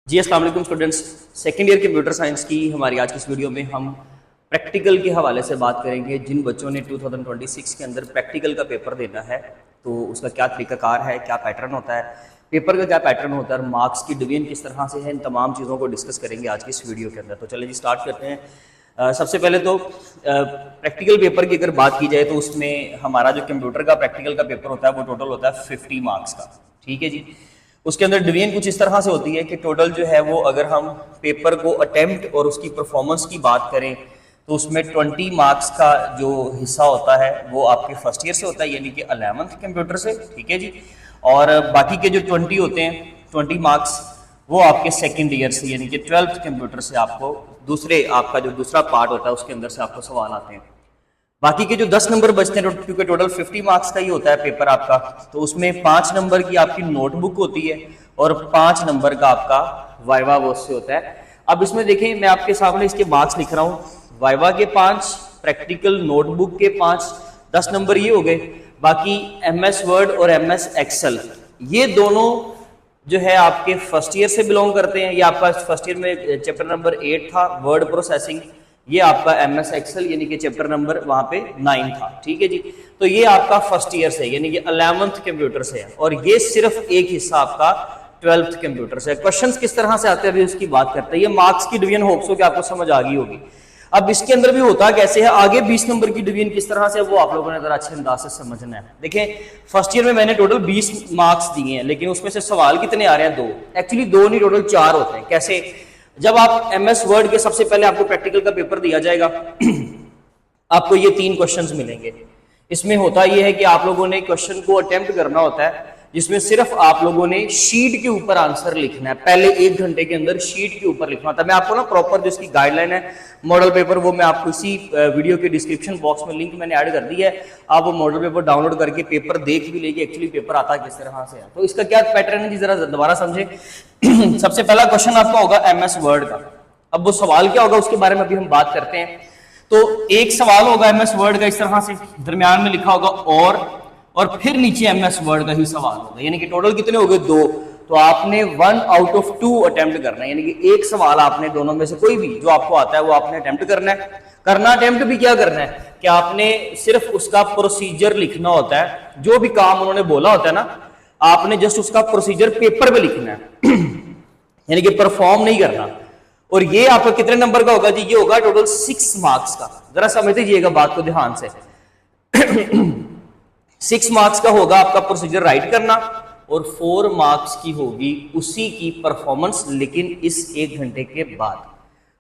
जी अस्सलाम वालेकुम students. Second year computer science की हमारी आज की इस वीडियो में हम प्रैक्टिकल के हवाले से बात करेंगे। जिन बच्चों ने 2026 के अंदर प्रैक्टिकल का पेपर देना है तो उसका क्या तरीकाकार है, क्या पैटर्न होता है, पेपर का क्या पैटर्न होता है और मार्क्स की डिवीजन किस तरह से है, इन तमाम चीज़ों को डिस्कस करेंगे आज की इस वीडियो के अंदर। तो चलिए जी स्टार्ट करते हैं। सबसे पहले तो प्रैक्टिकल पेपर की अगर बात की जाए तो उसमें हमारा जो कंप्यूटर का प्रैक्टिकल का पेपर होता है वो टोटल होता है 50 मार्क्स का। ठीक है जी। उसके अंदर डिवीजन कुछ इस तरह से होती है कि टोटल जो है वो अगर हम पेपर को अटेम्प्ट और उसकी परफॉर्मेंस की बात करें तो उसमें 20 मार्क्स का जो हिस्सा होता है वो आपके फर्स्ट ईयर से होता है, यानी कि 11th कंप्यूटर से। ठीक है जी। और बाकी के जो 20 होते हैं 20 मार्क्स वो आपके सेकेंड ईयर से यानी कि 12th कंप्यूटर से आपको आपका जो दूसरा पार्ट होता है उसके अंदर से आपको सवाल आते हैं। बाकी के जो 10 नंबर बचते हैं क्योंकि टोटल 50 मार्क्स का ही होता है पेपर आपका, तो उसमें 5 नंबर की आपकी नोटबुक होती है और 5 नंबर का आपका वाइवा वो से होता है। अब इसमें देखें मैं आपके सामने इसके मार्क्स लिख रहा हूँ। वाइवा के 5, प्रैक्टिकल नोटबुक के 5, 10 नंबर ये हो गए। बाकी MS वर्ड और MS एक्सेल ये दोनों जो है आपके फर्स्ट ईयर से बिलोंग करते हैं। ये आपका फर्स्ट ईयर में चैप्टर नंबर 8 था वर्ड प्रोसेसिंग, ये आपका MS एक्सेल यानी कि चैप्टर नंबर वहां पे 9 था। ठीक है जी। तो ये आपका फर्स्ट ईयर से यानी कि 11th कंप्यूटर से है और ये सिर्फ एक हिस्सा आपका 12th कंप्यूटर से है। क्वेश्चंस किस तरह से आते हैं अभी उसकी बात करते हैं। ये मार्क्स की डिवीजन होप्स हो कि आपको समझ आ गई होगी। अब इसके अंदर भी होता कैसे है, आगे 20 नंबर की डिवीजन किस तरह से है वो आप लोगों ने जरा अच्छे अंदाज से समझना है। देखें फर्स्ट ईयर में मैंने टोटल 20 मार्क्स दिए हैं, लेकिन उसमें से सवाल कितने आ रहे हैं? 2। एक्चुअली 2 नहीं, टोटल 4 होते हैं। कैसे? जब आप MS वर्ड के सबसे पहले आपको प्रैक्टिकल का पेपर दिया जाएगा आपको ये 3 क्वेश्चंस मिलेंगे। इसमें होता यह है कि आप लोगों ने क्वेश्चन को अटेम्प्ट करना होता है जिसमें सिर्फ आप लोगों ने शीट के ऊपर आंसर लिखना है। पहले 1 घंटे के अंदर शीट के ऊपर लिखना होता है। मैं आपको ना प्रॉपर जो इसकी गाइडलाइन है मॉडल पेपर वो मैं आपको इसी वीडियो के डिस्क्रिप्शन बॉक्स में लिंक मैंने ऐड कर दी है। आप वो मॉडल पेपर डाउनलोड करके पेपर देख भी लेंगे एक्चुअली पेपर आता किस तरह से है। तो इसका क्या पैटर्न है जी जरा दोबारा समझे। सबसे पहला क्वेश्चन आपका होगा MS वर्ड का। अब वो सवाल क्या होगा उसके बारे में अभी हम बात करते हैं। तो एक सवाल होगा MS वर्ड का इस तरह से, दरमियान में लिखा होगा और फिर नीचे MS वर्ड का ही सवाल होगा, यानी कि टोटल कितने हो गए? 2। तो आपने 1 आउट ऑफ 2 अटेम्प्ट करना है, यानी कि एक सवाल आपने दोनों में से कोई भी जो आपको आता है वो आपने अटेम्प्ट करना है। अटेम्प्ट भी क्या करना है कि आपने सिर्फ उसका प्रोसीजर लिखना होता है। जो भी काम उन्होंने बोला होता है ना, आपने जस्ट उसका प्रोसीजर पेपर पे लिखना है यानी कि परफॉर्म नहीं करना। और ये आपका कितने नंबर का होगा जी? ये होगा टोटल 6 मार्क्स का। जरा समझ लीजिएगा बात को ध्यान से। 6 मार्क्स का होगा आपका प्रोसीजर राइट करना और 4 मार्क्स की होगी उसी की परफॉर्मेंस, लेकिन इस 1 घंटे के बाद।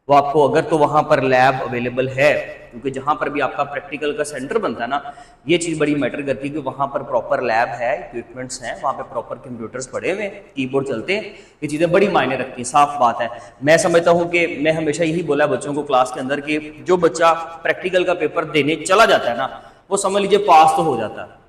वो आपको अगर तो वहां पर लैब अवेलेबल है, क्योंकि जहां पर भी आपका प्रैक्टिकल का सेंटर बनता है ना, ये चीज बड़ी मैटर करती है कि वहां पर प्रॉपर लैब है, इक्विपमेंट्स हैं, वहां पे प्रॉपर कंप्यूटर्स पड़े हुए हैं, कीबोर्ड चलते हैं। ये चीजें बड़ी मायने रखती हैं, साफ बात है। मैं समझता हूं कि मैं हमेशा यही बोला बच्चों को क्लास के अंदर कि जो बच्चा प्रैक्टिकल का पेपर देने चला जाता है ना, वो समझ लीजिए पास तो हो जाता है।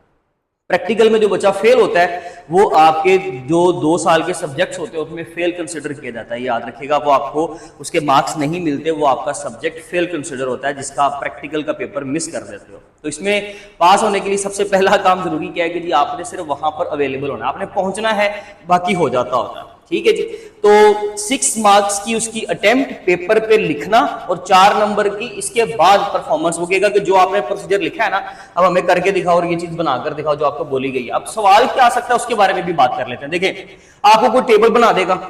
प्रैक्टिकल में जो बच्चा फेल होता है वो आपके जो 2 साल के सब्जेक्ट्स होते हैं उसमें फेल कंसिडर किया जाता है। याद रखिएगा, वो आपको उसके मार्क्स नहीं मिलते, वो आपका सब्जेक्ट फेल कंसिडर होता है जिसका आप प्रैक्टिकल का पेपर मिस कर देते हो। तो इसमें पास होने के लिए सबसे पहला काम जरूरी क्या है कि जी आपने सिर्फ वहां पर अवेलेबल होना, आपने पहुंचना है, बाकी हो जाता होता है। ठीक है जी। तो 6 मार्क्स की उसकी अटेम्प्ट पेपर पे लिखना और 4 नंबर की इसके बाद परफॉर्मेंस होगा कि जो आपने प्रोसीजर लिखा है ना, अब हमें करके दिखाओ और ये चीज बनाकर दिखाओ जो आपको बोली गई है। अब सवाल क्या आ सकता है उसके बारे में भी बात कर लेते हैं। देखिए आपको कोई टेबल बना देगा,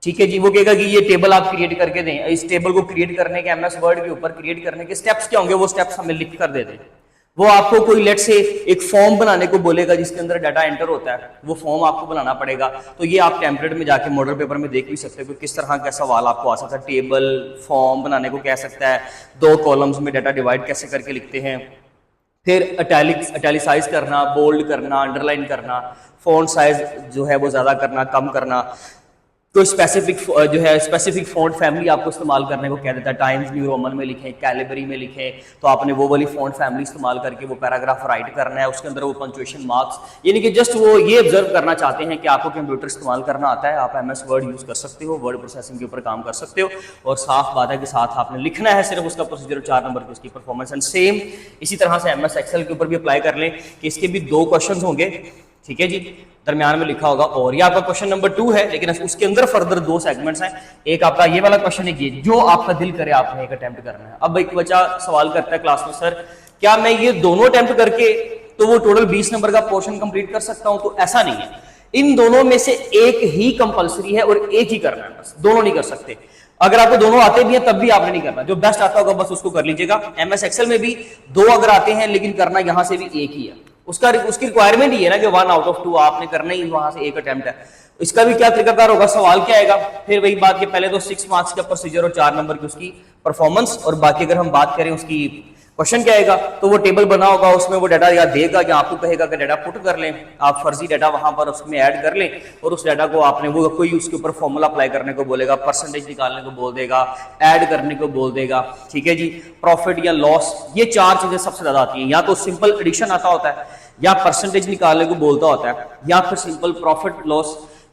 ठीक है जी, वो कहेगा कि ये टेबल आप क्रिएट करके दें। इस टेबल को क्रिएट करने के MS वर्ड के ऊपर क्रिएट करने के स्टेप्स क्या होंगे वो स्टेप्स हमें लिख कर दे दें। वो आपको कोई लेट से एक फॉर्म बनाने को बोलेगा जिसके अंदर डाटा एंटर होता है, वो फॉर्म आपको बनाना पड़ेगा। तो ये आप टेम्पलेट में जाके मॉडल पेपर में देख भी सकते हो कि किस तरह का सवाल आपको आ सकता है। टेबल फॉर्म बनाने को कह सकता है, 2 कॉलम्स में डाटा डिवाइड कैसे करके लिखते हैं, फिर अटैलिसाइज करना, बोल्ड करना, अंडरलाइन करना, फॉन्ट साइज जो है वो ज्यादा करना, कम करना। तो स्पेसिफिक जो है स्पेसिफिक फॉन्ट फैमिली आपको इस्तेमाल करने को कह देता है। टाइम्स न्यू रोमन में लिखें, कैलिबरी में लिखें, तो आपने वो वाली फॉन्ट फैमिली इस्तेमाल करके वो पैराग्राफ राइट करना है। उसके अंदर वो पंक्चुएशन मार्क्स, यानी कि जस्ट वो ये ऑब्जर्व करना चाहते हैं कि आपको कंप्यूटर इस्तेमाल करना आता है, आप MS वर्ड यूज कर सकते हो, वर्ड प्रोसेसिंग के ऊपर काम कर सकते हो, और साफ बात है कि साथ आपने लिखना है सिर्फ उसका प्रोसीजर, 4 नंबर की उसकी परफॉर्मेंस। एंड सेम इसी तरह से MS एक्सेल के ऊपर भी अप्लाई कर लें कि इसके भी 2 क्वेश्चन होंगे। ठीक है जी, दरमियान में लिखा होगा और। ये आपका क्वेश्चन नंबर 2 है, लेकिन उसके अंदर फर्दर 2 सेगमेंट्स हैं। एक आपका ये वाला क्वेश्चन है, ये जो आपका दिल करे आपने एक अटेम्प्ट करना है। अब एक बच्चा सवाल करता है क्लास में, सर क्या मैं ये दोनों अटेम्प्ट करके तो वो टोटल 20 नंबर का पोर्शन कंप्लीट कर सकता हूं? तो ऐसा नहीं है, इन दोनों में से एक ही कंपलसरी है और एक ही करना है, बस दोनों नहीं कर सकते। अगर आपको दोनों आते भी हैं तब भी आपने नहीं करना, जो बेस्ट आता होगा बस उसको कर लीजिएगा। MS एक्सेल में भी 2 अगर आते हैं, लेकिन करना यहां से भी एक ही है, उसकी रिक्वायरमेंट ही है ना कि 1 आउट ऑफ 2 आपने करना ही, वहां से एक अटेम्प्ट है। इसका भी क्या तरीकाकार होगा, सवाल क्या आएगा, फिर वही बात कि पहले तो 6 मार्क्स का प्रोसीजर और 4 नंबर की उसकी परफॉर्मेंस, और बाकी अगर हम बात करें उसकी क्वेश्चन क्या आएगा, तो वो टेबल बना होगा, उसमें वो डाटा या देगा या आपको कहेगा कि डाटा पुट कर लें, आप फर्जी डाटा वहां पर उसमें ऐड कर लें, और उस डाटा को आपने वो कोई उसके ऊपर फॉर्मूला अप्लाई करने को बोलेगा, परसेंटेज निकालने को बोल देगा, ऐड करने को बोल देगा। ठीक है जी, प्रॉफिट या लॉस, ये 4 चीजें सबसे ज्यादा आती हैं। या तो सिंपल एडिशन आता होता है, या परसेंटेज निकालने को बोलता होता है, या फिर सिंपल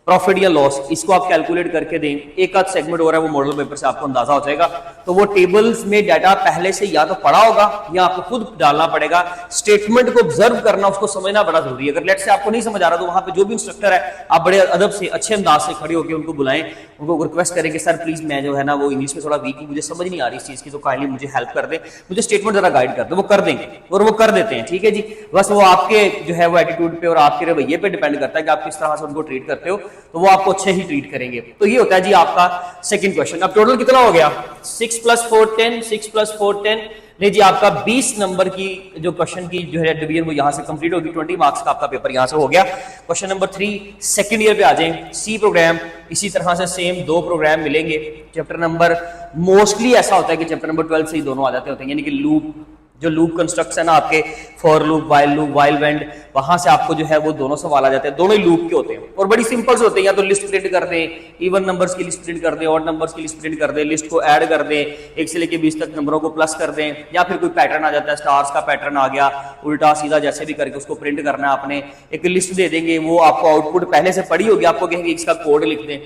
प्रॉफिट या लॉस, इसको आप कैलकुलेट करके दें। एक आध सेगमेंट हो रहा है, वो मॉडल पेपर से आपको अंदाजा हो जाएगा। तो वो टेबल्स में डाटा पहले से या तो पढ़ा होगा या आपको खुद डालना पड़ेगा। स्टेटमेंट को ऑब्जर्व करना, उसको समझना बड़ा जरूरी है। अगर लेट से आपको नहीं समझ आ रहा तो वहां पे जो भी इंस्ट्रक्टर है, आप बड़े अदब से अच्छे अंदाज से खड़े होकर उनको बुलाएं, उनको रिक्वेस्ट करें कि सर प्लीज मैं जो है ना वो इंग्लिश में थोड़ा वीक हूं, मुझे समझ नहीं आ रही इस चीज की, तो काइंडली मुझे हेल्प कर दे, मुझे स्टेटमेंट जरा गाइड कर दे। वो कर देंगे और वो कर देते हैं। ठीक है जी, बस वो आपके जो है वो एटीट्यूड पे और आपके रवैये पे डिपेंड करता है कि आप किस तरह से उनको ट्रीट करते हो, तो वो आपको अच्छे ही ट्रीट करेंगे। तो ये होता है जी आपका सेकंड क्वेश्चन। अब टोटल कितना हो गया, 6 + 4 10, 6 + 4 10। नहीं जी, आपका 20 नंबर की जो क्वेश्चन की जो है डिवीजन वो यहां से कंप्लीट होगी। 20 मार्क्स का आपका पेपर यहां से हो गया। क्वेश्चन नंबर 3 सेकंड ईयर पे आ जाएं, सी प्रोग्राम। इसी तरह से सेम 2 प्रोग्राम मिलेंगे। चैप्टर नंबर मोस्टली ऐसा होता है कि चैप्टर नंबर 12 से ही दोनों आ जाते होते हैं, यानी कि लूप, जो लूप कंस्ट्रक्ट्स है ना आपके, फॉर लूप, वाइल वेंड, वहां से आपको जो है वो दोनों सवाल आ जाते हैं, दोनों ही लूप के होते हैं और बड़ी सिंपल से होते हैं। या तो लिस्ट प्रिंट कर दें, इवन नंबर्स की लिस्ट प्रिंट कर दें, ऑड नंबर्स की लिस्ट प्रिंट कर दें, लिस्ट को ऐड कर दें, 1 से लेकर 20 तक नंबरों को प्लस कर दें, या फिर कोई पैटर्न आ जाता है, स्टार्स का पैटर्न आ गया, उल्टा सीधा जैसे भी करके उसको प्रिंट करना है आपने। एक लिस्ट दे देंगे, वो आपको आउटपुट पहले से पड़ी होगी, आपको कहेंगे इसका कोड लिख दें,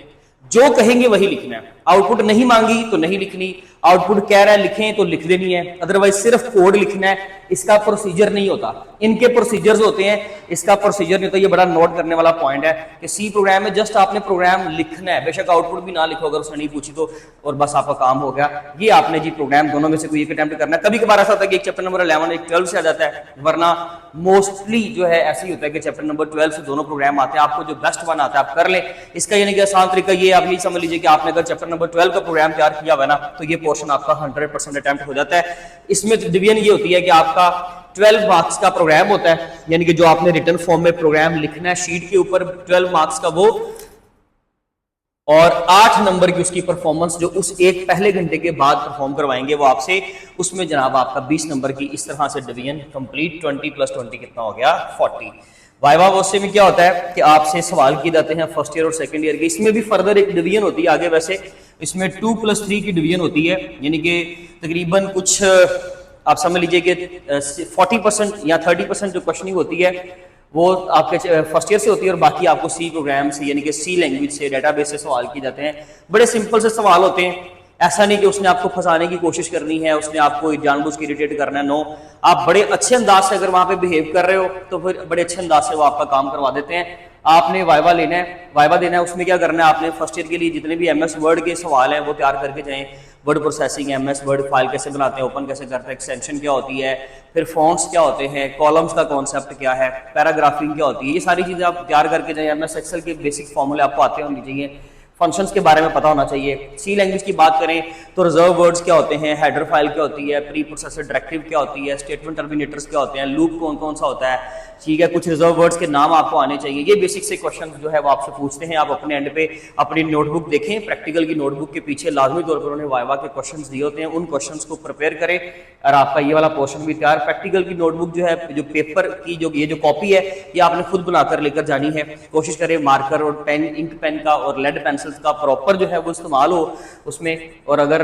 जो कहेंगे वही लिखना है। आउटपुट नहीं मांगी तो नहीं लिखनी, आउटपुट कह रहा है लिखें तो लिख देनी है, अदरवाइज सिर्फ कोड लिखना है। इसका प्रोसीजर नहीं होता, इनके प्रोसीजर्स होते हैं, इसका प्रोसीजर नहीं होता। ये बड़ा नोट करने वाला पॉइंट है कि सी प्रोग्राम में जस्ट आपने प्रोग्राम लिखना है, बेशक आउटपुट भी ना लिखो अगर उसने नहीं पूछी तो, और बस आपका काम हो गया। ये आपने जी प्रोग्राम दोनों में से कोई एक अटेम्प्ट करना है। कभी कभार ऐसा होता है कि एक चैप्टर नंबर 11 एक 12 से आ जाता है, वरना मोस्टली जो है ऐसे ही होता है कि चैप्टर नंबर 12 से दोनों प्रोग्राम आते हैं। आपको जो बेस्ट वन आता है आप कर लें। इसका यानी कि आसान तरीका ये आप नहीं समझ लीजिए कि आपने अगर चैप्टर नंबर 12 का प्रोग्राम तैयार किया हुआ ना, तो ये पोर्शन आपका 100% अटेम्प्ट हो जाता है। इसमें डिवीजन ये होती है कि आपका 12 मार्क्स का प्रोग्राम होता है, यानी कि जो आपने रिटन फॉर्म में प्रोग्राम लिखना है शीट के ऊपर 12 मार्क्स का वो, और 8 नंबर की उसकी परफॉर्मेंस जो उस एक पहले घंटे के बाद परफॉर्म करवाएंगे वो आपसे, उसमें जनाब आपका 20 नंबर की इस तरह से डिवीजन कंप्लीट। 20 + 20 कितना हो गया, 40। वाइवा वोसे में क्या होता है कि आपसे सवाल किए जाते हैं फर्स्ट ईयर और सेकंड ईयर के। इसमें भी फर्दर एक डिवीजन होती है आगे, वैसे इसमें 2 + 3 की डिवीजन होती है, यानी कि तकरीबन कुछ आप समझ लीजिए कि 40% या 30% जो क्वेश्चनिंग होती है वो आपके फर्स्ट ईयर से होती है, और बाकी आपको सी प्रोग्राम से यानी कि सी लैंग्वेज से, डेटाबेस से सवाल किए जाते हैं। बड़े सिंपल से सवाल होते हैं, ऐसा नहीं कि उसने आपको फंसाने की कोशिश करनी है, उसने आपको जानबूझ के इरिटेट करना है। नो, आप बड़े अच्छे अंदाज से अगर वहां पे बिहेव कर रहे हो तो फिर बड़े अच्छे अंदाज से वो आपका काम करवा देते हैं। आपने वाइवा लेना है, वाइवा देना है, उसमें क्या करना है आपने फर्स्ट ईयर के लिए जितने भी MS वर्ड के सवाल हैं वो तैयार करके जाएं। Word processing, MS word file कैसे बनाते हैं, ओपन कैसे करते हैं, एक्सटेंशन क्या होती है, फिर फॉन्ट्स क्या होते हैं, कॉलम्स का कॉन्सेप्ट क्या है, पैराग्राफिंग क्या होती है, ये सारी चीजें आप तैयार करके जाएं। MS एक्सेल के बेसिक फॉर्मूले आपको आते होने चाहिए, फंक्शंस के बारे में पता होना चाहिए। सी लैंग्वेज की बात करें तो रिजर्व वर्ड्स क्या होते हैं, हेडर फाइल क्या होती है, प्री प्रोसेसर डायरेक्टिव क्या होती है, स्टेटमेंट टर्मिनेटर्स क्या होते हैं, लूप कौन कौन सा होता है, ठीक है, कुछ रिजर्व वर्ड्स के नाम आपको आने चाहिए। ये बेसिक से क्वेश्चन जो है वो आपसे पूछते हैं। आप अपने एंड पे अपनी नोटबुक देखें, प्रैक्टिकल की नोटबुक के पीछे लाजमी तौर पर उन्होंने वाइवा के क्वेश्चंस दिए होते हैं, उन क्वेश्चंस को प्रिपेयर करें और आपका ये वाला पोर्शन भी तैयार। प्रैक्टिकल की नोटबुक जो है, जो पेपर की जो ये जो कॉपी है ये आपने खुद बनाकर लेकर जानी है। कोशिश करें मार्कर और पेन, इंक पेन का और लेड पेंसिल्स का प्रॉपर जो है वो इस्तेमाल हो उसमें। और अगर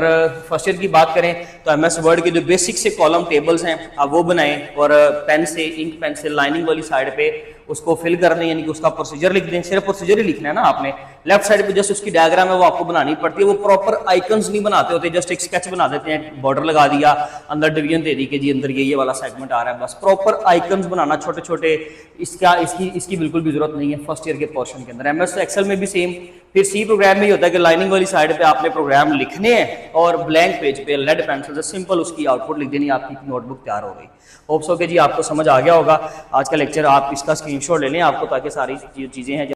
फर्स्ट ईयर की बात करें तो MS वर्ड के जो बेसिक से कॉलम टेबल्स हैं आप वो बनाएं, और पेन से, इंक पेन से लाइनिंग वाली साइड पे उसको फिल कर दें, यानी कि उसका प्रोसीजर लिख दें। सिर्फ प्रोसीजर ही लिखना है ना आपने। लेफ्ट साइड पे जस्ट उसकी डायग्राम है वो आपको बनानी पड़ती है। वो प्रॉपर आइकन्स नहीं बनाते होते, जस्ट एक स्केच बना देते हैं, बॉर्डर लगा दिया, अंदर डिवीजन दे दी कि जी अंदर ये वाला सेगमेंट आ रहा है, बस। प्रॉपर आइकन्स बनाना छोटे छोटे, इसकी बिल्कुल भी जरूरत नहीं है फर्स्ट ईयर के पोर्शन के अंदर। एमएस एक्सेल में भी सेम। फिर सी प्रोग्राम में ये होता है कि लाइनिंग वाली साइड पे आपने प्रोग्राम लिखने हैं और ब्लैंक पेज पे लेड पेंसिल से सिंपल उसकी आउटपुट लिख देनी, आपकी नोटबुक तैयार हो गई। होप्स हो कि जी आपको समझ आ गया होगा। आज का लेक्चर आप इसका स्क्रीनशॉट ले लें आपको, ताकि सारी चीज़ें हैं